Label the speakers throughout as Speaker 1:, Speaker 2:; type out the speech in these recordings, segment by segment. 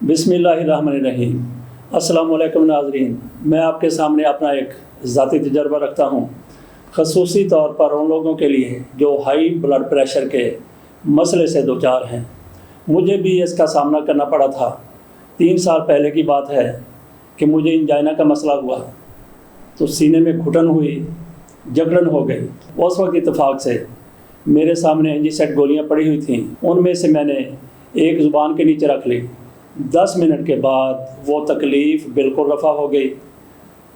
Speaker 1: बिस्मिल्लाहिर्रहमानिर्रहीम। अस्सलाम वालेकुम नाज़रीन, मैं आपके सामने अपना एक ज़ाती तजर्बा रखता हूँ, ख़ुसूसी तौर पर उन लोगों के लिए जो हाई ब्लड प्रेशर के मसले से दो चार हैं। मुझे भी इसका सामना करना पड़ा था। 3 साल पहले की बात है कि मुझे इंजाइना का मसला हुआ तो सीने में घुटन हुई, जकड़न हो गई। उस वक्त इत्तेफाक से मेरे सामने एंजीसेट गोलियाँ पड़ी हुई थीं, उनमें से मैंने एक ज़ुबान के नीचे रख ली। 10 मिनट के बाद वो तकलीफ़ बिल्कुल रफ़ा हो गई।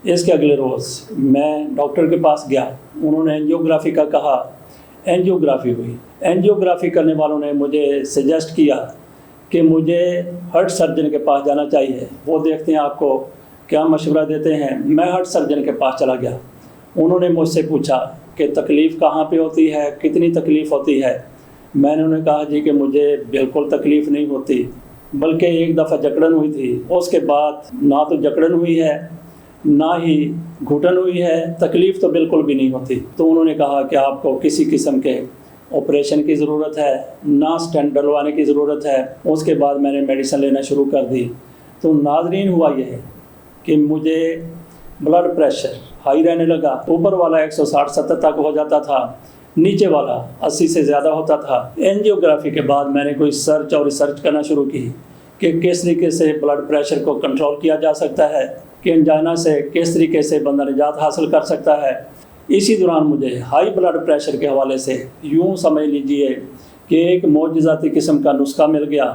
Speaker 1: इसके अगले रोज़ मैं डॉक्टर के पास गया, उन्होंने एंजियोग्राफी का कहा, एंजियोग्राफी हुई। एंजियोग्राफी करने वालों ने मुझे सजेस्ट किया कि मुझे हार्ट सर्जन के पास जाना चाहिए, वो देखते हैं आपको क्या मशवरा देते हैं। मैं हार्ट सर्जन के पास चला गया। उन्होंने मुझसे पूछा कि तकलीफ़ कहाँ पे होती है, कितनी तकलीफ़ होती है। मैंने उन्हें कहा जी कि मुझे बिल्कुल तकलीफ़ नहीं होती, बल्कि एक दफ़ा जकड़न हुई थी। उसके बाद ना तो जकड़न हुई है ना ही घुटन हुई है, तकलीफ़ तो बिल्कुल भी नहीं होती। तो उन्होंने कहा कि आपको किसी किस्म के ऑपरेशन की ज़रूरत है, ना स्टेंट डलवाने की ज़रूरत है। उसके बाद मैंने मेडिसिन लेना शुरू कर दी। तो नाज़रीन हुआ यह कि मुझे ब्लड प्रेशर हाई रहने लगा। ऊपर वाला 160-70 तक हो जाता था, नीचे वाला 80 से ज़्यादा होता था। एंजियोग्राफी के बाद मैंने कोई सर्च और रिसर्च करना शुरू की कि किस तरीके से ब्लड प्रेशर को कंट्रोल किया जा सकता है, कि एंजाइना से किस तरीके से बंदा निजात हासिल कर सकता है। इसी दौरान मुझे हाई ब्लड प्रेशर के हवाले से यूँ समझ लीजिए कि एक मौजज़ाती किस्म का नुस्खा मिल गया,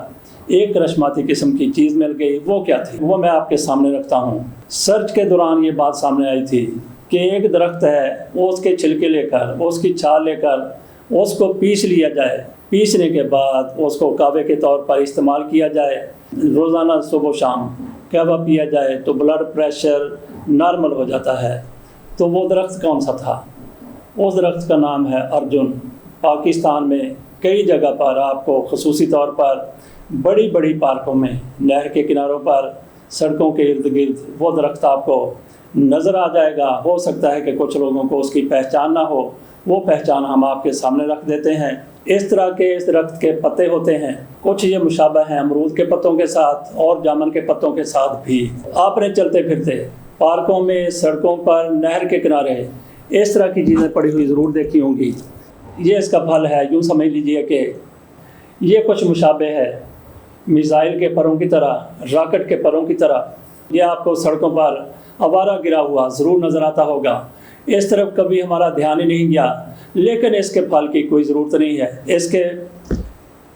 Speaker 1: एक करश्माती किस्म की चीज़ मिल गई। वो क्या थी वो मैं आपके सामने रखता हूँ। सर्च के दौरान ये बात सामने आई थी कि एक दरख्त है, वो उसके छिलके लेकर, उसकी छाल लेकर उसको पीस लिया जाए। पीसने के बाद उसको कहवे के तौर पर इस्तेमाल किया जाए, रोज़ाना सुबह शाम कहवा पिया जाए तो ब्लड प्रेशर नॉर्मल हो जाता है। तो वो दरख्त कौन सा था? उस दरख्त का नाम है अर्जुन। पाकिस्तान में कई जगह पर आपको ख़ुसूसी तौर पर बड़ी बड़ी पार्कों में, नहर के किनारों पर, सड़कों के इर्द गिर्द वो दरख्त आपको नज़र आ जाएगा। हो सकता है कि कुछ लोगों को उसकी पहचान ना हो, वो पहचान हम आपके सामने रख देते हैं। इस तरह के इस दरख्त के पत्ते होते हैं, कुछ ये मुशाबह हैं अमरूद के पत्तों के साथ और जामुन के पत्तों के साथ भी। आपने चलते फिरते पार्कों में, सड़कों पर, नहर के किनारे इस तरह की चीज़ें पड़ी हुई ज़रूर देखी होंगी। ये इसका फल है। यूँ समझ लीजिए कि ये कुछ मुशाबे है मिसाइल के परों की तरह, रॉकेट के परों की तरह। ये आपको सड़कों पर आवारा गिरा हुआ ज़रूर नज़र आता होगा। इस तरफ कभी हमारा ध्यान ही नहीं गया, लेकिन इसके फल की कोई ज़रूरत नहीं है,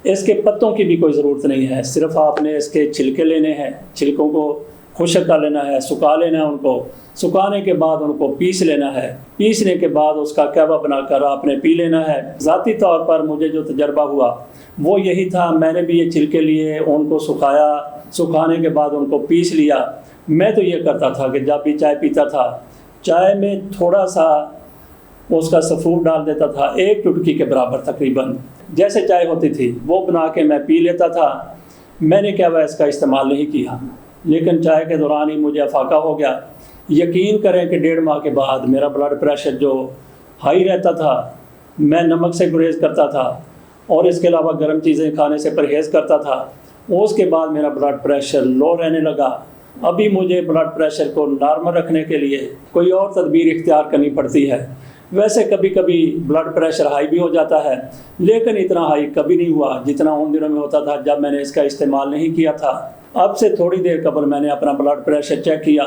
Speaker 1: इसके पत्तों की भी कोई ज़रूरत नहीं है। सिर्फ आपने इसके छिलके लेने हैं, छिलकों को खुश्क कर लेना है, सुखा लेना है। उनको सुखाने के बाद उनको पीस लेना है। पीसने के बाद उसका कहवा बनाकर आपने पी लेना है। ज़ाती तौर पर मुझे जो तजर्बा हुआ वो यही था। मैंने भी ये छिलके लिए, उनको सुखाया, सुखाने के बाद उनको पीस लिया। मैं तो ये करता था कि जब भी चाय पीता था, चाय में थोड़ा सा उसका सफ़ूर डाल देता था, 1 चुटकी के बराबर तकरीबन, जैसे चाय होती थी वो बना के मैं पी लेता था। मैंने क्या वह इसका इस्तेमाल नहीं किया, लेकिन चाय के दौरान ही मुझे अफाका हो गया। यकीन करें कि 1.5 माह के बाद मेरा ब्लड प्रेशर जो हाई रहता था, मैं नमक से गुरेज करता था और इसके अलावा गर्म चीज़ें खाने से परहेज़ करता था। उसके बाद मेरा ब्लड प्रेशर लो रहने लगा। अभी मुझे ब्लड प्रेशर को नॉर्मल रखने के लिए कोई और तदबीर इख्तियार करनी पड़ती है। वैसे कभी कभी ब्लड प्रेशर हाई भी हो जाता है, लेकिन इतना हाई कभी नहीं हुआ जितना उन दिनों में होता था जब मैंने इसका इस्तेमाल नहीं किया था। अब से थोड़ी देर कबल मैंने अपना ब्लड प्रेशर चेक किया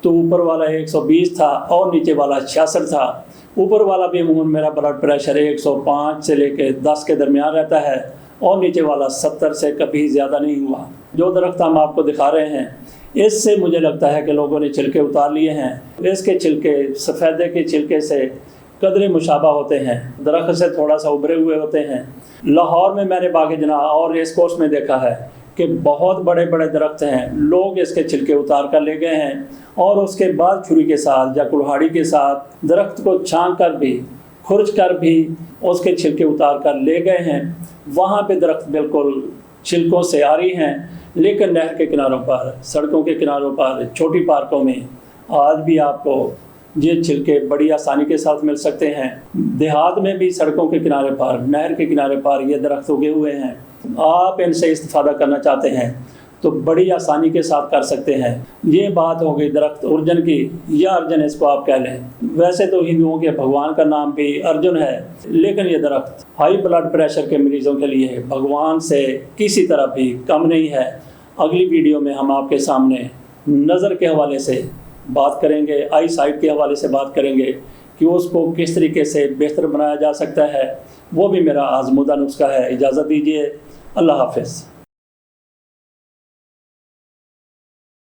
Speaker 1: तो ऊपर वाला 120 था और नीचे वाला 66 था। ऊपर वाला भी अमूमन मेरा ब्लड प्रेशर 105 से लेकर 10 के दरमियान रहता है और नीचे वाला 70 से कभी ज़्यादा नहीं हुआ। जो दरख्त हम आपको दिखा रहे हैं, इससे मुझे लगता है कि लोगों ने छिलके उतार लिए हैं। इसके छिलके सफ़ेदे के छिलके से कदरे मुशाबा होते हैं, दरख्त से थोड़ा सा उभरे हुए होते हैं। लाहौर में मैंने बाग़ जना और रेस कोर्स में देखा है कि बहुत बड़े बड़े दरख्त हैं, लोग इसके छिलके उतार कर ले गए हैं और उसके बाद छुरी के साथ या कुल्हाड़ी के साथ दरख्त को छांक कर भी, खुरच कर भी उसके छिलके उतार कर ले गए हैं। वहाँ पे दरख्त बिल्कुल छिलकों से आ रही हैं, लेकिन नहर के किनारों पर, सड़कों के किनारों पर, छोटी पार्कों में आज भी आपको ये छिलके बड़ी आसानी के साथ मिल सकते हैं। देहात में भी सड़कों के किनारे पर, नहर के किनारे पर ये दरख्त उगे हुए हैं। आप इनसे इस्तेफादा करना चाहते हैं تو بڑی آسانی کے ساتھ کر سکتے ہیں۔ یہ بات ہو گئی درخت ارجن کی، یا ارجن اس کو آپ کہہ لیں۔ ویسے تو ہندوؤں کے بھگوان کا نام بھی ارجن ہے، لیکن یہ درخت ہائی بلڈ پریشر کے مریضوں کے لیے بھگوان سے کسی طرح بھی کم نہیں ہے۔ اگلی ویڈیو میں ہم آپ کے سامنے نظر کے حوالے سے بات کریں گے، آئی سائٹ کے حوالے سے بات کریں گے کہ اس کو کس طریقے سے بہتر بنایا جا سکتا ہے۔ وہ بھی میرا آزمودہ نسخہ ہے۔ اجازت دیجیے، اللہ حافظ۔